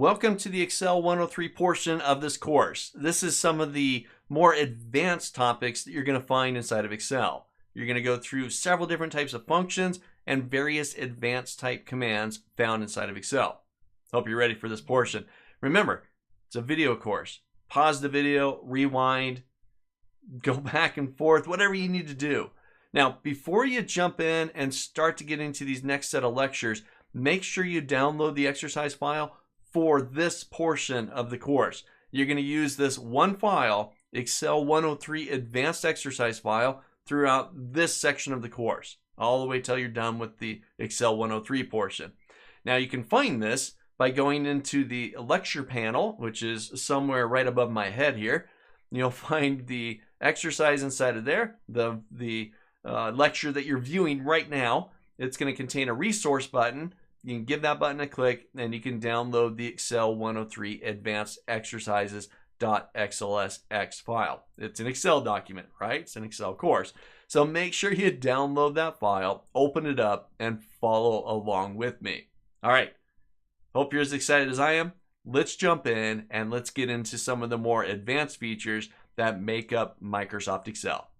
Welcome to the Excel 103 portion of this course. This is some of the more advanced topics that you're going to find inside of Excel. You're going to go through several different types of functions and various advanced type commands found inside of Excel. Hope you're ready for this portion. Remember, it's a video course. Pause the video, rewind, go back and forth, whatever you need to do. Now, before you jump in and start to get into these next set of lectures, make sure you download the exercise file for this portion of the course. You're going to use this one file, Excel 103 Advanced Exercise file, throughout this section of the course, all the way till you're done with the Excel 103 portion. Now, you can find this by going into the lecture panel, which is somewhere right above my head here. You'll find the exercise inside of there, the lecture that you're viewing right now. It's going to contain a resource button. You can give that button a click and you can download the Excel 103 Advanced Exercises.xlsx file. It's an Excel document, right? It's an Excel course. So make sure you download that file, open it up, and follow along with me. All right. Hope you're as excited as I am. Let's jump in and let's get into some of the more advanced features that make up Microsoft Excel.